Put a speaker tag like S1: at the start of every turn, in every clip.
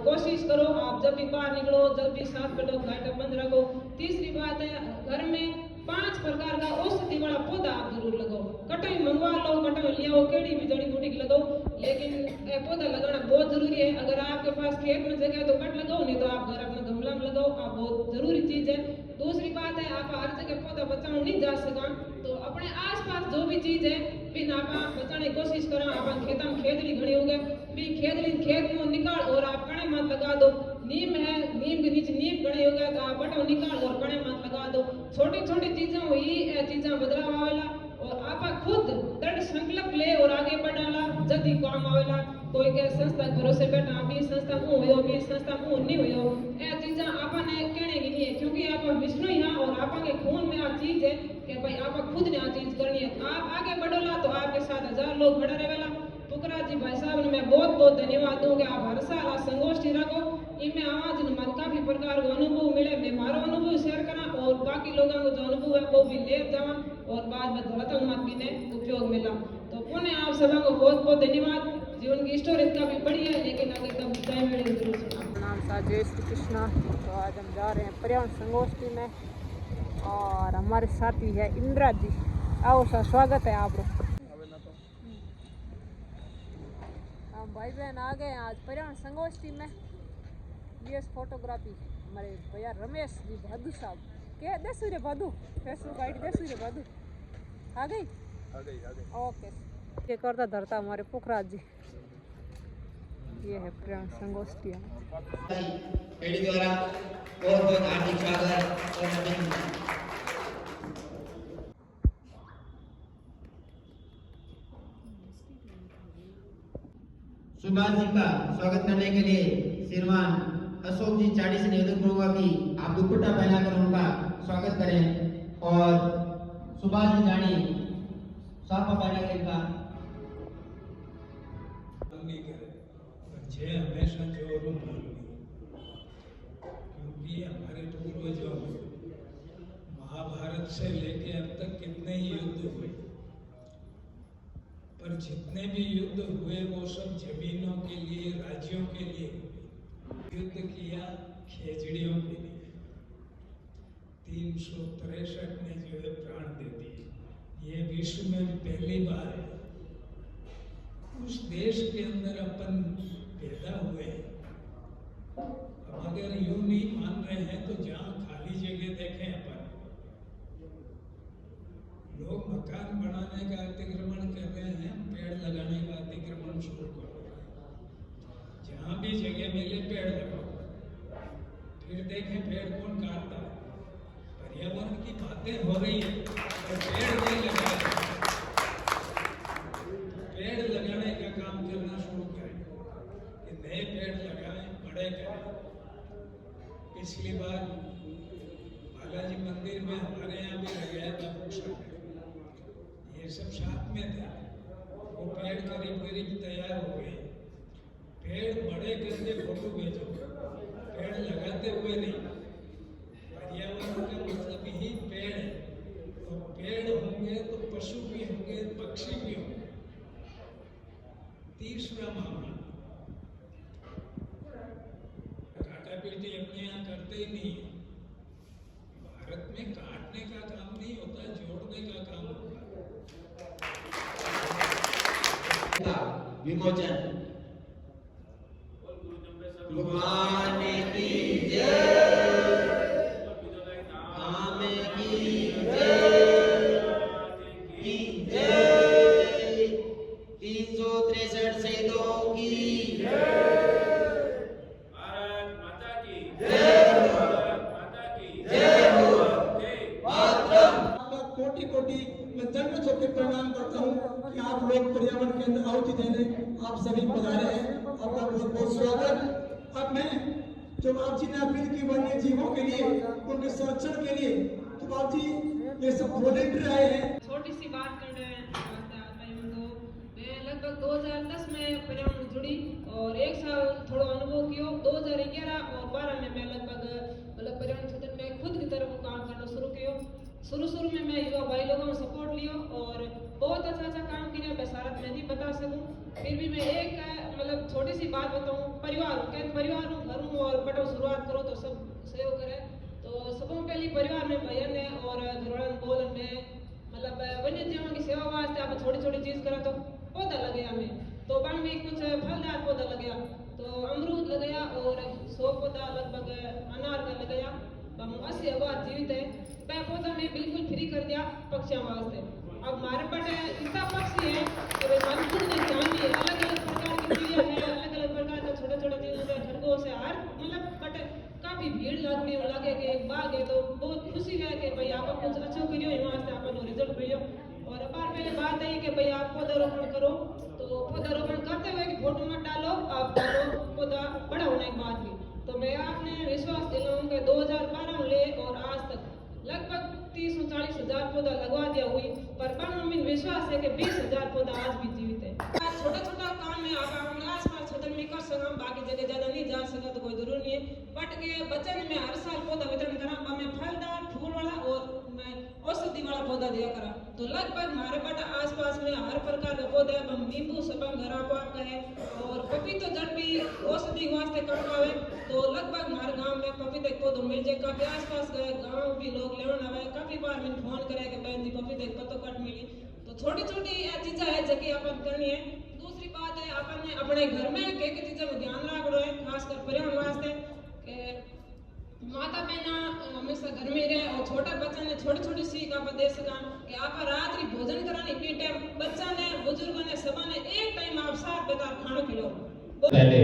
S1: कोशिश करो आप जब भी बाहर निकलो, जब भी साथ बैठो, लाइट बंद रखो। तीसरी बात है, घर में 5 प्रकार का औषधि वाला पौधा आप जरूर लगाओ। कटोई मंगवा लो, कटोई ले आओ, केड़ी भी जड़ी बूटी लगाओ, लेकिन पौधा लगाना बहुत जरूरी है। अगर आपके पास खेत में जगह है तो कट लगाओ, नहीं तो आप घर अपने गमला में लगाओ, आप बहुत जरूरी चीज है। दूसरी बात है, आप हर जगह पौधा बचाओ नहीं जा सका, तो अपने आसपास जो भी चीज है बिन आप बचाने की कोशिश करो। आप खेत में खेतली घड़ी हो गए भी खेत में निकाल और आप कणे मत लगा दो। नीम है, नीम के नीचे नीम गड़े हो गया तो आप बटो निकाल और कणे मत लगा दो। छोटी छोटी चीजें हुई चीजें बदलाव आवेला और आप खुद दृढ़ संकल्प ले और आगे बढ़ाला जल्दी काम आवेला। कोई के संस्था के भरोसे बैठा भी संस्था को होयो भी संस्था को नहीं होयो, ए चीजें आपने कहने की नहीं है, क्योंकि आप विष्णु यहाँ और आपके खून में आ चीज है कि भाई आप खुद ने आ चीज करनी है। आप आगे बढ़ोला तो आपके साथ 1000 लोग खड़े रहेला। पुकरा जी भाई साहब ने मैं बहुत बहुत धन्यवाद दूंगा। आप हर साल संगोष्ठी रखो, इनमें आवाज ने मन काफी प्रकार का अनुभव मिले। मैं मारो अनुभव शेयर करा और बाकी लोगों को जो अनुभव है वो भी ले जावा और बाद में धोता मत भी ने उपयोग मिला। तो पुनः आप सभी को बहुत बहुत धन्यवाद। जीवन की स्टोरी का भी बड़ी है, लेकिन अगर तब टाइम मिले जरूर सुना।
S2: नाम था जय श्री कृष्णा। तो आज हम जा रहे हैं पर्यावरण संगोष्ठी में और हमारे साथी है इंदिरा जी। आओ सर, स्वागत है आप लोग। हम भाई बहन आ गए आज पर्यावरण संगोष्ठी में। बीएस फोटोग्राफी हमारे भैया रमेश जी भादू साहब के देसूर्य भादू फेसबुक आईडी देसूर्य भादू आ गई। ओके, ये करता धरता हमारे पुखराज जी। ये है पर्यावरण संगोष्ठी
S3: द्वारा बहुत बहुत हार्दिक स्वागत और अभिनंदन। सुभाष जी का स्वागत करने के लिए श्रीमान अशोक जी चाड़ी से निवेदन करूंगा कि आप दुपट्टा पहनाकर उनका स्वागत करें और सुभाष जी जानी साफा पहना के इनका
S4: मुझे हमेशा जोर क्योंकि हमारे पूर्वजों महाभारत से लेके अब तक कितने ही युद्ध हुए, पर जितने भी युद्ध हुए वो सब जमीनों के लिए, राज्यों के लिए युद्ध किया, खेजड़ियों के लिए। 363 ने जो है प्राण दे दिए। ये विश्व में पहली बार है। उस देश के अंदर अपन पैदा हुए। अब अगर यूं नहीं मान रहे हैं तो जहाँ खाली जगह देखें अपन, लोग मकान बनाने का अतिक्रमण कर रहे हैं, पेड़ लगाने का अतिक्रमण शुरू कर रहे हैं। जहाँ भी जगह मिले पेड़ लगाओ, फिर देखें पेड़ कौन काटता है। पर्यावरण की बातें हो रही है और पेड़ नहीं लगा रहे। पेड़ लगाने का काम करना शुरू करें कि नए पेड़ लगाएं, बड़े करें। पिछली बार बालाजी मंदिर में हमारे यहाँ भी लगाया था वृक्ष, ये सब साथ में थे। वो पेड़ करीब करीब तैयार हो गए। पेड़ बड़े करके फोटो भेजो, पेड़ लगाते हुए नहीं। पर्यावरण का मतलब ही पेड़ है, तो पेड़ होंगे तो पशु भी होंगे, पक्षी भी होंगे। तीसरा मामला, काटा पीटी अपने यहाँ करते ही नहीं। भारत में काटने का काम नहीं होता, जोड़ने का काम होता है।
S3: विमोचन भगवान की जय, राम की जय, 363 शहीदों की
S5: भारत माता की
S3: जय हो।
S6: आपका कोटि कोटि मैं जन्म चौके प्रणाम करता हूँ कि आप लोग पर्यावरण के अंदर आहुति देने आप सभी पधारे हैं। आपका बहुत बहुत स्वागत। अब मैं जो बाप जी ने अपील की वन्य जीवों के लिए, उनके संरक्षण के लिए, तो बाप जी ये सब वॉलेंटियर आए हैं।
S1: छोटी सी बात कर रहे हैं। मैं लगभग 2010 में पर्यावरण में जुड़ी और एक साल थोड़ा अनुभव किया। 2011 और 12 में मैं लगभग पर्यावरण क्षेत्र में खुद की तरफ काम करना शुरू किया। शुरू में मैं युवा भाई लोगों में सपोर्ट लिया और बहुत अच्छा काम किया। मैं सारा मैं नहीं बता सकूं, फिर भी मैं एक मतलब छोटी सी बात बताऊं, परिवार हूँ, घर हूँ और बटो शुरुआत करो तो सब सहयोग करे। तो सबों पहली परिवार में भैया ने और घरवालन बोलन में मतलब वन्य जीवों की सेवा वास्ते आप छोटी छोटी चीज करा तो पौधा लगे हमें, तो बन भी कुछ फलदार पौधा लगाया, तो अमरूद लगाया और 100 पौधा लगभग अनार का लगाया। हम 80 आबाद जीवित है, वह पौधा में बिल्कुल फ्री कर दिया पक्षियों वास्ते। अब हमारे पास इतना पक्षी है कि भाई मन खुद नहीं ध्यान दिए, अलग अलग प्रकार की चिड़िया है, अलग अलग प्रकार का छोटे छोटे चीजों से खरगोश है, हर मतलब बट काफी भीड़ लगड़ी लगे कि एक बाग है, तो बहुत खुशी है कि भाई आप कुछ अच्छा करियो, वहाँ से आप रिजल्ट मिलियो। और अपार पहले बात है कि भाई आप पौधारोपण करो, तो पौधारोपण करते हुए कि फोटो मत डालो, आप डालो पौधा बड़ा होने के बाद भी। तो मैं आपने विश्वास दिलाऊं कि 2012 ले और आज तक लगभग 30-40 हजार पौधा लगवा दिया हुई, पर मन विश्वास है कि 20,000 पौधा आज भी जीवित है। छोटा छोटा काम है, आप अपने आसपास क्षेत्र में कर सकते, बाकी जगह ज्यादा नहीं जा सकता तो कोई जरूर नहीं है, बट के बच्चन में हर साल पौधा वितरण करा, मैं फलदार फूल वाला और मैं औषधि वाला पौधा दिया करा। तो लगभग हमारे पास आसपास में हर प्रकार का पौधा है, नींबू सबंग घर आपका है और पपीतो जड़ भी औषधि वास्ते करवावे, तो लगभग हमारे गांव में पपीते के पौधों मिल जाए। काफी आसपास गए गांव भी लोग लेवन आवे, काफी बार मैंने फोन करे कि बहन जी पपीते के पत्तों कट मिली, तो छोटी छोटी चीजें है जबकि अपन करनी है। दूसरी बात है अपन ने अपने घर में कई चीजों में ध्यान रखना है, खासकर पर्यावरण वास्ते कि माता बहना हमेशा घर में रहे और छोटा बच्चा ने छोटी छोटी सीख आप दे सका कि आप रात्रि भोजन कराने के टाइम बच्चा ने बुजुर्गों ने सब ने एक टाइम आप साथ बेकार खाना खिलाओ।
S7: पहले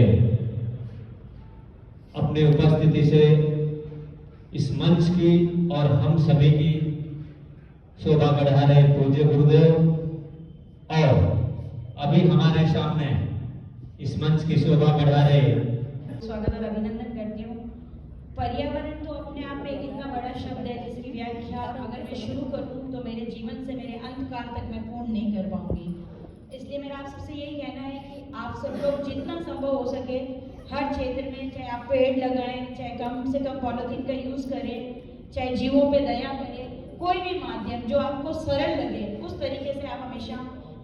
S7: अपनी उपस्थिति से इस मंच की और हम सभी की शोभा बढ़ा रहे पूज्य गुरुदेव, और अभी हमारे सामने इस मंच की शोभा बढ़ा रहे
S8: स्वागत और अभिनंदन करती हूँ। पर्यावरण तो अपने आप में एक इतना बड़ा शब्द है जिसकी व्याख्या अगर मैं शुरू करूँ तो मेरे जीवन से मेरे अंत काल तक मैं पूर्ण नहीं कर पाऊंगी। इसलिए मेरा आप सबसे यही कहना है कि आप सब लोग जितना संभव हो सके हर क्षेत्र में, चाहे आप पेड़ लगाएं, चाहे कम से कम पॉलिथीन का यूज़ करें, चाहे जीवों पे दया करें, कोई भी माध्यम जो आपको सरल लगे उस तरीके से आप हमेशा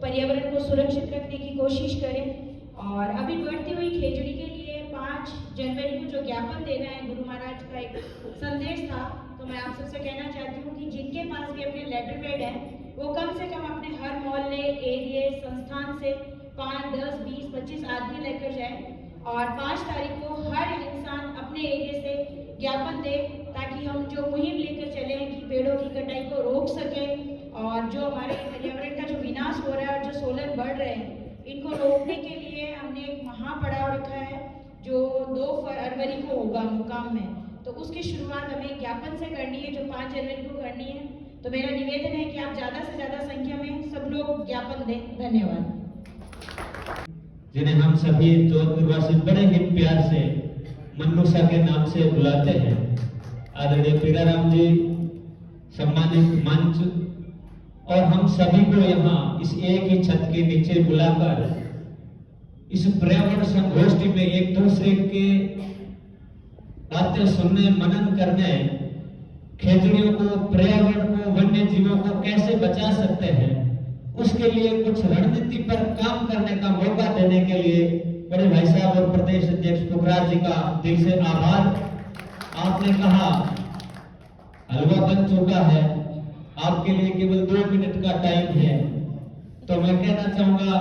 S8: पर्यावरण को सुरक्षित रखने की कोशिश करें। और अभी बढ़ती हुई खेजड़ी के लिए 5 जनवरी को जो ज्ञापन देना है, गुरु महाराज का एक संदेश था, तो मैं आप सबसे कहना चाहती हूँ कि जिनके पास भी अपने लेटर पैड है वो कम से कम अपने हर मोहल्ले, एरिया, संस्थान से 5, 10, 20, 25 आदमी लेकर जाए और 5 तारीख को हर इंसान अपने एरिया से ज्ञापन दे, ताकि हम जो मुहिम लेकर चले कि पेड़ों की कटाई को रोक सकें और जो हमारे पर्यावरण का जो विनाश हो रहा है और जो सोलन बढ़ रहे हैं इनको रोकने के लिए हमने एक महापड़ाव रखा है जो 2 फरवरी को होगा मुकाम में, तो उसकी शुरुआत हमें ज्ञापन से करनी है जो 5 जनवरी को करनी है। तो मेरा निवेदन है कि आप ज़्यादा से ज़्यादा संख्या में सब लोग ज्ञापन दें। धन्यवाद।
S7: जिन्हें हम सभी जोधपुरवासी बड़े ही प्यार से मनुष्य के नाम से बुलाते हैं, आदरणीय पीराराम जी, सम्मानित मंच और हम सभी को यहाँ इस एक ही छत के नीचे बुलाकर इस पर्यावरण संगोष्ठी में एक दूसरे के बातें सुनने, मनन करने, खेजड़ियों को, पर्यावरण को, वन्य जीवों को कैसे बचा सकते हैं, उसके लिए कुछ रणनीति पर काम करने का मौका देने के लिए बड़े भाई साहब और प्रदेश अध्यक्ष पुखराज जी का दिल से आभार। आपने कहा हलवा बन चुका है, आपके लिए केवल 2 मिनट का टाइम है, तो मैं कहना चाहूंगा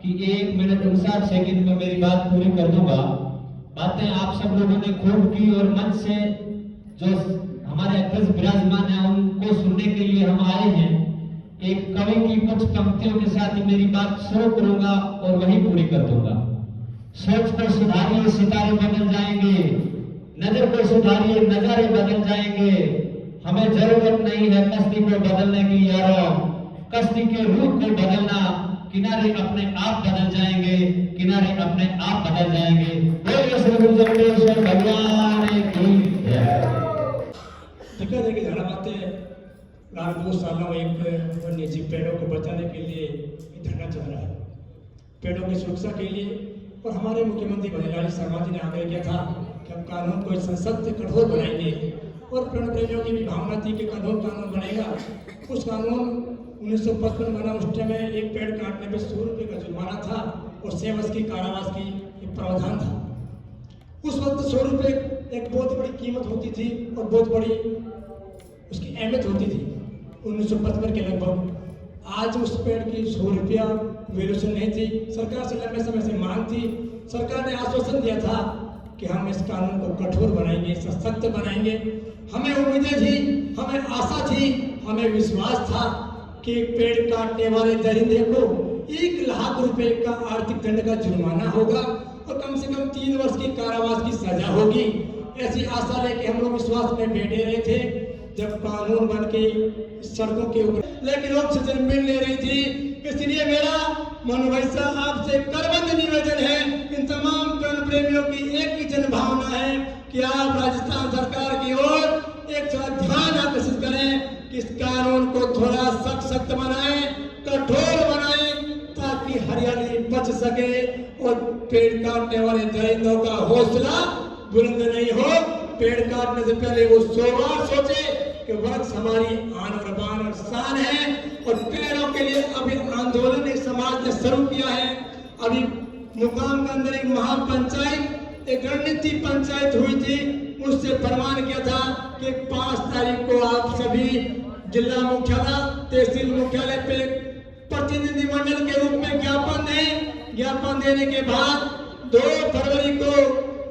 S7: कि 1 मिनट 59 सेकंड में मेरी बात पूरी कर दूंगा। बातें आप सब लोगों ने खूब की और मंच से जो हमारे अध्यक्ष विराजमान है उनको सुनने के लिए हम आए हैं। एक कवि की कुछ पंक्तियों के साथ ही मेरी बात शुरू करूंगा और वही पूरी कर दूंगा। सोच को सुधारिए, सितारे बदल जाएंगे, नजर को सुधारिए, नजारे बदल जाएंगे, हमें जरूरत नहीं है कश्ती को बदलने की यारों, कश्ती के रूप को बदलना, किनारे अपने आप बदल जाएंगे, किनारे अपने आप बदल जाएंगे। बोलिए श्री गुरु जगदीश्वर भगवान की जय।
S6: दिक्कत है कि झाड़ा बातें लाख 2 सालों में एक वन्य जीव पेड़ों को बचाने के लिए धरना चल रहा है, पेड़ों की सुरक्षा के लिए। और हमारे मुख्यमंत्री बघेल शर्मा जी ने आग्रह किया था कि हम कानून को संसद से कठोर बनाएंगे और पेड़ प्रेमियों की भी भावना थी कि कानून बनेगा। उस कानून 1955 बना, उस टाइम में एक पेड़ काटने पर 100 रुपये का जुर्माना था और 6 वर्ष की कारावास की प्रावधान था। उस वक्त 100 रुपए एक बहुत बड़ी कीमत होती थी और बहुत बड़ी उसकी अहमियत होती थी 1955 के लगभग। आज उस पेड़ की 100 रुपया वैल्यूएशन नहीं थी। सरकार से लंबे समय से मांग थी। सरकार ने आश्वासन दिया था कि हम इस कानून को कठोर बनाएंगे, सशक्त बनाएंगे। हमें उम्मीदें थी, हमें आशा थी, हमें विश्वास था कि पेड़ काटने वाले दरिंदे को 1 लाख रुपए का आर्थिक दंड का जुर्माना होगा और कम से कम 3 वर्ष की कारावास की सजा होगी। ऐसी आशा लेके हम लोग विश्वास में बैठे रहे थे जब कानून बन के सड़कों के ऊपर, लेकिन लोग से मिल नहीं रही थी। इसलिए मेरा मनोवैसा आपसे करबद्ध निवेदन है, इन तमाम पेड़ प्रेमियों की एक ही जन भावना है कि आप राजस्थान सरकार की ओर एक थोड़ा ध्यान आकर्षित करें कि इस कानून को थोड़ा सख्त बनाएं, कठोर बनाएं, ताकि हरियाली बच सके और पेड़ काटने वाले दरिंदों का हौसला बुलंद नहीं हो। पेड़ काटने से पहले वो 100 बार सोचे कि वृक्ष हमारी आन और बान और शान है और पेड़ों के लिए अभी आंदोलन एक समाज ने शुरू किया है। अभी मुकाम के अंदर एक महापंचायत, एक रणनीति पंचायत हुई थी, उससे फरमान किया था कि 5 तारीख को आप सभी जिला मुख्यालय, तहसील मुख्यालय पे प्रतिनिधि मंडल के रूप में ज्ञापन दें। ज्ञापन देने के बाद 2 फरवरी को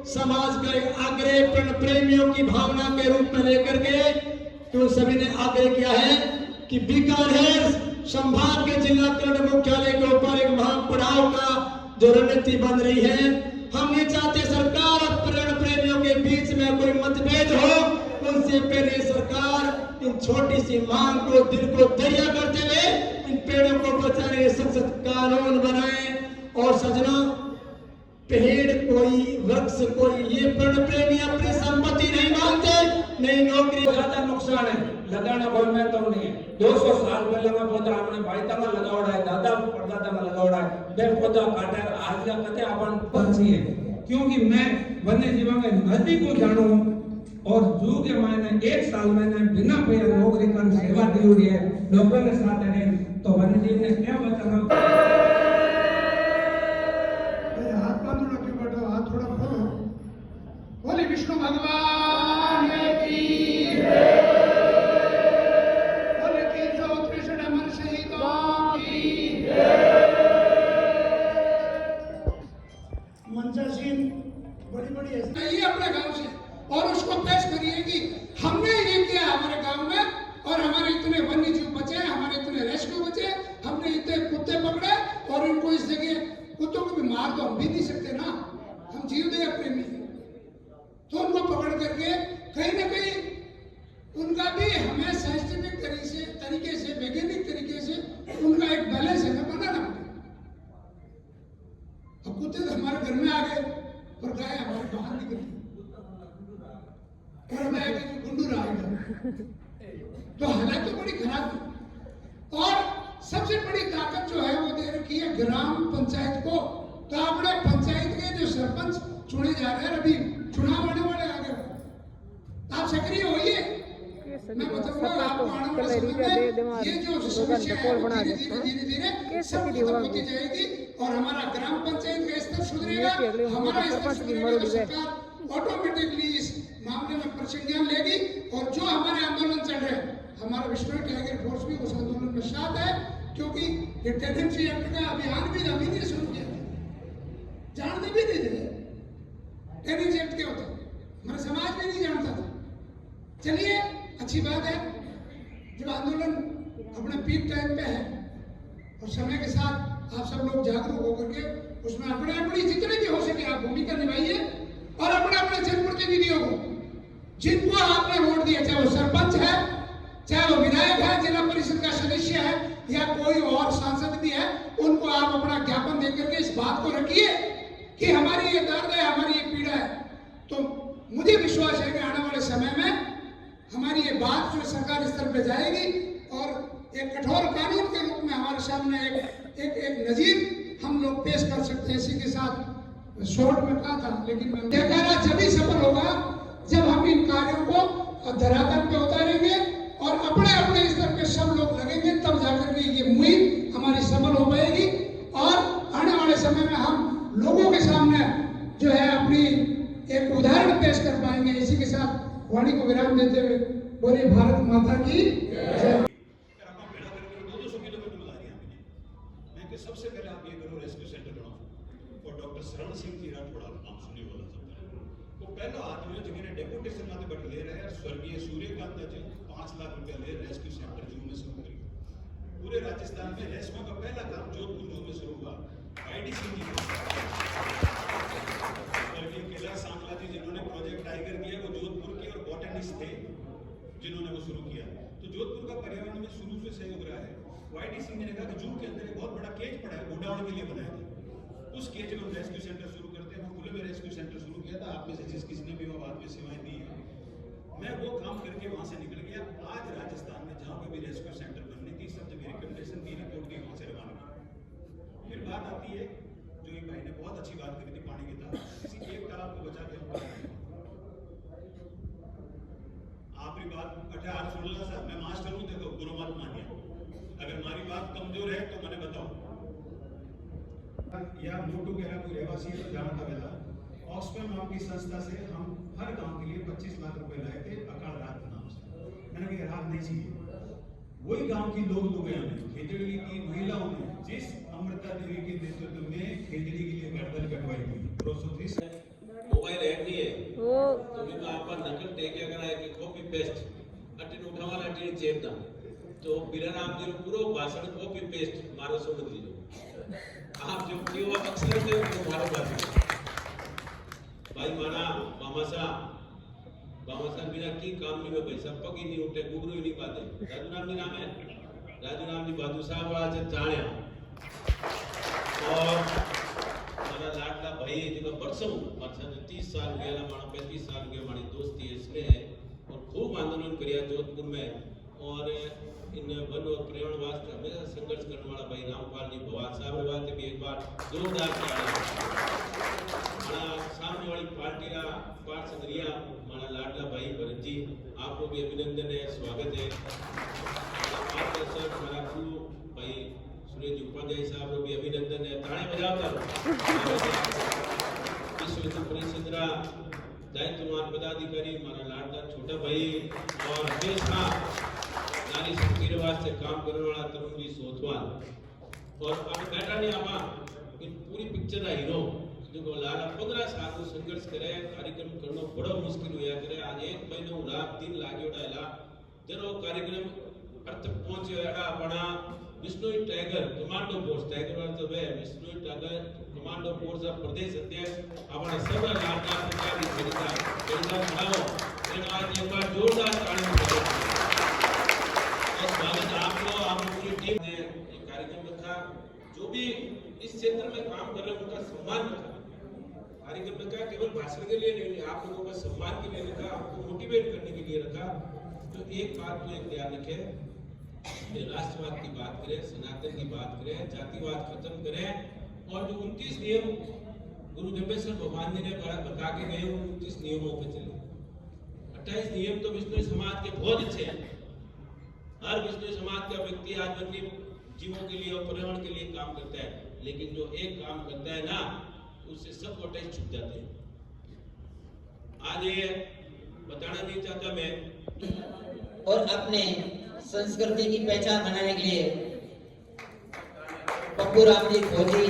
S6: समाज का एक आग्रह पेड़ प्रेमियों की भावना के रूप में लेकर के तो सभी ने आग्रह किया है कि बीकानेर संभाग के जिला कलेक्टर मुख्यालय के ऊपर एक महापड़ाव का जो रणनीति बन रही है। हम ये चाहते सरकार और पेड़ प्रेमियों के बीच में कोई मतभेद हो, उनसे पहले सरकार इन छोटी सी मांग को दिल को दरिया करते हुए इन पेड़ों को बचाने के सख्त कानून बनाए। और सजना, पेड़ कोई, वृक्ष कोई, ये पेड़ प्रेमी अपनी संपत्ति नहीं मानते, नहीं नौकरी।
S4: ज्यादा नुकसान है लगाना कोई में तो नहीं है। 200 साल पहले का पौधा हमने भाईता में लगावड़ा है, दादा परदादा में लगावड़ा है, बे पौधा काटे आज का कते अपन पंछी है। क्योंकि मैं वन्य जीवन के नजदीक को जानू और जू के मैंने 1 साल मैंने बिना पैसे नौकरी कर सेवा दी हुई है लोगों के साथ है। तो वन्य जीव ने क्या बताना,
S9: बोले विष्णु भगवान की बोले कि जो कृष्ण मन शहीदों की। मंचासीन बड़ी ये अपने गांव से और उसको पेश करिए कि हमने ये किया हमारे गांव में और हमारे इतने वन्य जीव बचे, हमारे इतने रेस्क्यू बचे, हमने इतने कुत्ते पकड़े और इनको इस जगह कुत्तों को भी मार तो हम भी नहीं सकते ना, हम जीव दया प्रेमी। तो उनको पकड़ करके कहीं ना कहीं उनका भी हमें साइंटिफिक तरीके से वैज्ञानिक तरीके से उनका एक बैलेंस हमें बनाना पड़ेगा। अब कुत्ते तो हमारे घर में आ गए और गाय हमारे बाहर निकली और हमें आगे जो गुंडूर आएगा तो हालात तो बड़ी खराब है। और सबसे बड़ी ताकत जो है वो दे रखी है ग्राम पंचायत को। तो अपने पंचायत के जो सरपंच चुने जा रहे हैं, अभी चुनाव आने वाले आगे, आप सक्रिय होइए। मैं बताऊंगा आपको आने वाले समय में ये जो समस्या है धीरे धीरे सब खत्म होती जाएगी और हमारा ग्राम पंचायत का स्तर सुधरेगा, हमारा स्तर सुधरेगा तो सरकार ऑटोमेटिकली इस मामले में प्रसंज्ञान लेगी। और जो हमारे आंदोलन चल रहे हैं, हमारा विश्व टाइगर फोर्स भी उस आंदोलन में साथ है, क्योंकि ये टेनेंसी एक्ट का अभियान भी अभी नहीं शुरू किया, जानते भी नहीं थे टेनेंसी एक्ट क्या होता है, हमारा समाज भी नहीं जानता था। चलिए अच्छी बात है, जब आंदोलन अपने पीक टाइम पे है और समय के साथ आप सब लोग जागरूक होकर के उसमें अपने अपनी जितने भी हो सके आप भूमिका निभाइए और अपने अपने जनप्रतिनिधियों को, जिनको आपने वोट दिया, चाहे वो सरपंच है, चाहे वो विधायक है, जिला परिषद का सदस्य है या कोई और सांसद भी है, उनको आप अपना ज्ञापन देकर के इस बात को रखिए कि हमारी ये दर्द है, हमारी ये पीड़ा है। तो मुझे विश्वास है कि आने वाले समय में हमारी ये बात जो सरकार स्तर पे जाएगी और एक कठोर कानून के रूप में हमारे सामने एक नजीर हम लोग पेश कर सकते हैं। इसी के साथ शॉर्ट में कहा था, लेकिन मैं देखा रहा जब सफल होगा जब हम इन कार्यों को धरातल पे उतारेंगे और अपने अपने स्तर पे सब लोग लगेंगे, तब जाकर के ये मुहिम हमारी सफल हो पाएगी और आने वाले समय में हम लोगों के सामने जो है अपनी एक उदाहरण पेश कर पाएंगे। इसी के साथ वाणी को विराम देते हुए बोले भारत माता की जय।
S10: सबसे पहले आप ये करो, रेस्क्यू सेंटर बनाओ और डॉक्टर शरण सिंह जी राठौड़ा नाम सुनिए वाला सब वो पहला आदमी है जिन्हें डेपुटेशन माते बट ले रहे हैं। स्वर्गीय सूर्यकांत जी 5 लाख रुपया ले रेस्क्यू सेंटर जू में शुरू करी। पूरे राजस्थान में रेस्क्यू का पहला काम जोधपुर जू में शुरू हुआ। आईडीसी जी स्वर्गीय कैलाश सांगला जी जिन्होंने प्रोजेक्ट टाइगर किया, वो जोधपुर के और बॉटनिस्ट थे जिन्होंने वो शुरू किया। तो जोधपुर का पर्यावरण में शुरू से सहयोग रहा है। वाईडीसी ने कहा कि जू के अंदर एक बहुत बड़ा केज पड़ा है, गोडाउन के लिए बनाया था। उस केज में हम रेस्क्यू सेंटर शुरू करते हैं। खुले में रेस्क्यू सेंटर शुरू किया था। आप में से जिस किसी ने भी वो बाद में सेवाएं दी है, मैं वो काम करके वहां से निकल गया। आज राजस्थान में जहां पे भी रेस्क्यू सेंटर बनने की सब जगह रिकमेंडेशन दी, रिपोर्ट दी, वहां से रवाना की। फिर बात आती है जो एक भाई ने बहुत अच्छी बात करी थी, पानी की तालाब। किसी एक तालाब को बचा के आखिरी बात 18-16 साल मैं मास्टर हूं, देखो गुरु मत मानिए। अगर हमारी बात कमजोर है तो मैंने बताओ या मोटू कह कोई रहवासी तो जाना था बेटा। ऑक्सफैम नाम की संस्था से हम हर गांव के लिए 25 लाख रुपए लाए थे, अकाल रात के नाम से। मैंने कहा रात नहीं चाहिए। वही गांव की लोग ने खेजड़ी की महिलाओं ने जिस अमृता देवी के नेतृत्व में खेजड़ी के लिए गर्दन कटवाई थी।
S5: मोबाइल ऐड नहीं है तो भी तो आप नकल टेके अगर है कि कॉपी पेस्ट अटेन उठावाना अटेन चेपना तो बिरानाम जी पूरो भाषण कॉपी पेस्ट मारो समझ लीजिए। आप जो केवा अक्षर थे वो मारो भाषण भाई माना बामासा बिना की काम नहीं में पैसा पगी नहीं उठे गुगरू ही नहीं पाते। राजू नाम है राजू नाम जी बहादुर साहब वाला से जाने और मारा लाडला भाई जो बरसों 30 साल गया माना 35 साल गया हमारी दोस्ती इसमें है और खूब आंदोलन किया जोधपुर में। और इन वन और पर्यावरण वास्ते हमेशा संघर्ष करने वाला भाई रामपाल जी भवान साहब वास्ते भी एक बार जोरदार सामने वाली पार्टी का पार्षद रिया हमारा लाडला भाई भरत जी, आपको भी अभिनंदन है, स्वागत है। हमारा गुरु भाई सुरेश उपाध्याय साहब को भी अभिनंदन है, ताने बजाता विश्व हिंदू परिषद दायित्वमान पदाधिकारी हमारा लाडला छोटा भाई और हमेशा नारी शक्ति वास्ते काम करने वाला तरुण जी सोथवाल। और अब बैठा नहीं आवा इन पूरी पिक्चर का हीरो जो लाला 15 साल को संघर्ष करे, कार्यक्रम करना बड़ा मुश्किल हुआ करे। आज 1 महीनो रात दिन लाग्यो डाला जरो कार्यक्रम अर्थ पहुंचे एड़ा अपना विष्णु टाइगर कमांडो फोर्स टाइगर अर्थ वे विष्णु टाइगर कमांडो फोर्स का प्रदेश अध्यक्ष अपना सब लाडला सरकारी सरिता बनाओ इन आज एक बार जोरदार ताली बजाओ। स्वागत आपको, आप पूरी टीम ने ये कार्यक्रम रखा। जो भी इस क्षेत्र में काम कर रहे हैं उनका सम्मान रखा। कार्यक्रम रखा केवल भाषण के लिए नहीं, आप लोगों का सम्मान के लिए रखा, आपको मोटिवेट करने के लिए रखा। तो एक बात तो एक ध्यान रखें, राष्ट्रवाद की बात करें, सनातन की बात करें, जातिवाद खत्म करें। और जो 29 नियम गुरु जम्बेश्वर भगवान जी ने बता के गए 29 नियमों पे चले। 28 नियम तो विष्णु समाज के बहुत अच्छे हैं। हर विष्णु समाज का व्यक्ति आज वन्य जीवों के लिए और पर्यावरण के लिए काम करता है, लेकिन जो एक काम करता है ना उससे सब अटैच छूट जाते हैं। आज ये बताना नहीं चाहता मैं।
S3: और अपने संस्कृति की पहचान बनाने के लिए पप्पू राम जी खोजी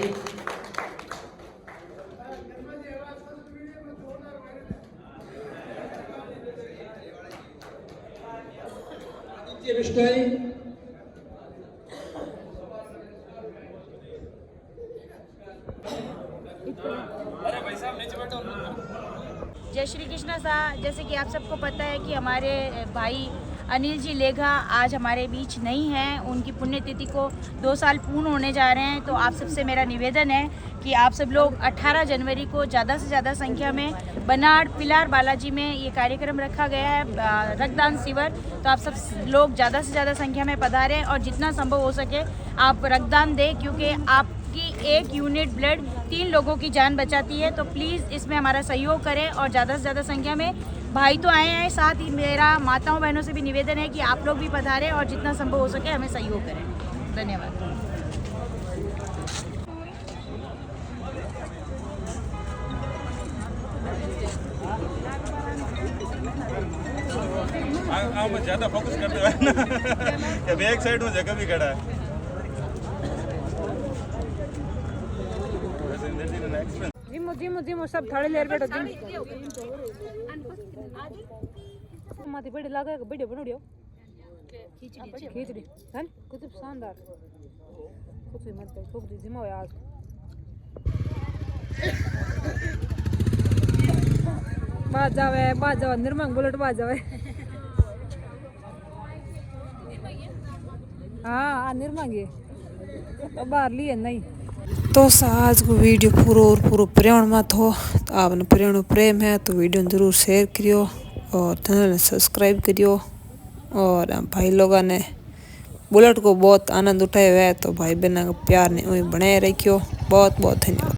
S6: विष्टाई
S8: जय श्री कृष्ण साहब। जैसे कि आप सबको पता है कि हमारे भाई अनिल जी लेघा आज हमारे बीच नहीं हैं, उनकी पुण्यतिथि को 2 साल पूर्ण होने जा रहे हैं। तो आप सबसे मेरा निवेदन है कि आप सब लोग 18 जनवरी को ज़्यादा से ज़्यादा संख्या में बनाड़ पिलार बालाजी में ये कार्यक्रम रखा गया है रक्तदान शिविर। तो आप सब लोग ज़्यादा से ज़्यादा संख्या में पधारें और जितना संभव हो सके आप रक्तदान दें, क्योंकि आपकी 1 यूनिट ब्लड 3 लोगों की जान बचाती है। तो प्लीज़ इसमें हमारा सहयोग करें और ज़्यादा से ज़्यादा संख्या में भाई तो आए हैं, साथ ही मेरा माताओं बहनों से भी निवेदन है कि आप लोग भी पधारें और जितना संभव हो सके हमें सहयोग करें। धन्यवाद।
S11: आप ज्यादा फोकस करते हो ना कि बैक साइड में जगह भी खड़ा है।
S2: जिमो जिमो जिमो सब थाड़े लेर बैठो जिम माती बड़ी लागे वीडियो बनोड़ियो खींचड़ी हैं कुछ शानदार कुछ मत खूब जिमो आज बाज जावे निर्मंग बुलेट बाज जावे हाँ निर्मंग है तो बाहर लिए नहीं तो आज को वीडियो पूरो पर्यावरण में थो तो आपने पर्यावरण प्रेम है तो वीडियो जरूर शेयर करियो और चैनल ने सब्सक्राइब करियो और भाई लोगों ने बुलेट को बहुत आनंद उठाया है तो भाई बहन का प्यार ने बनाए रखियो। बहुत बहुत धन्यवाद।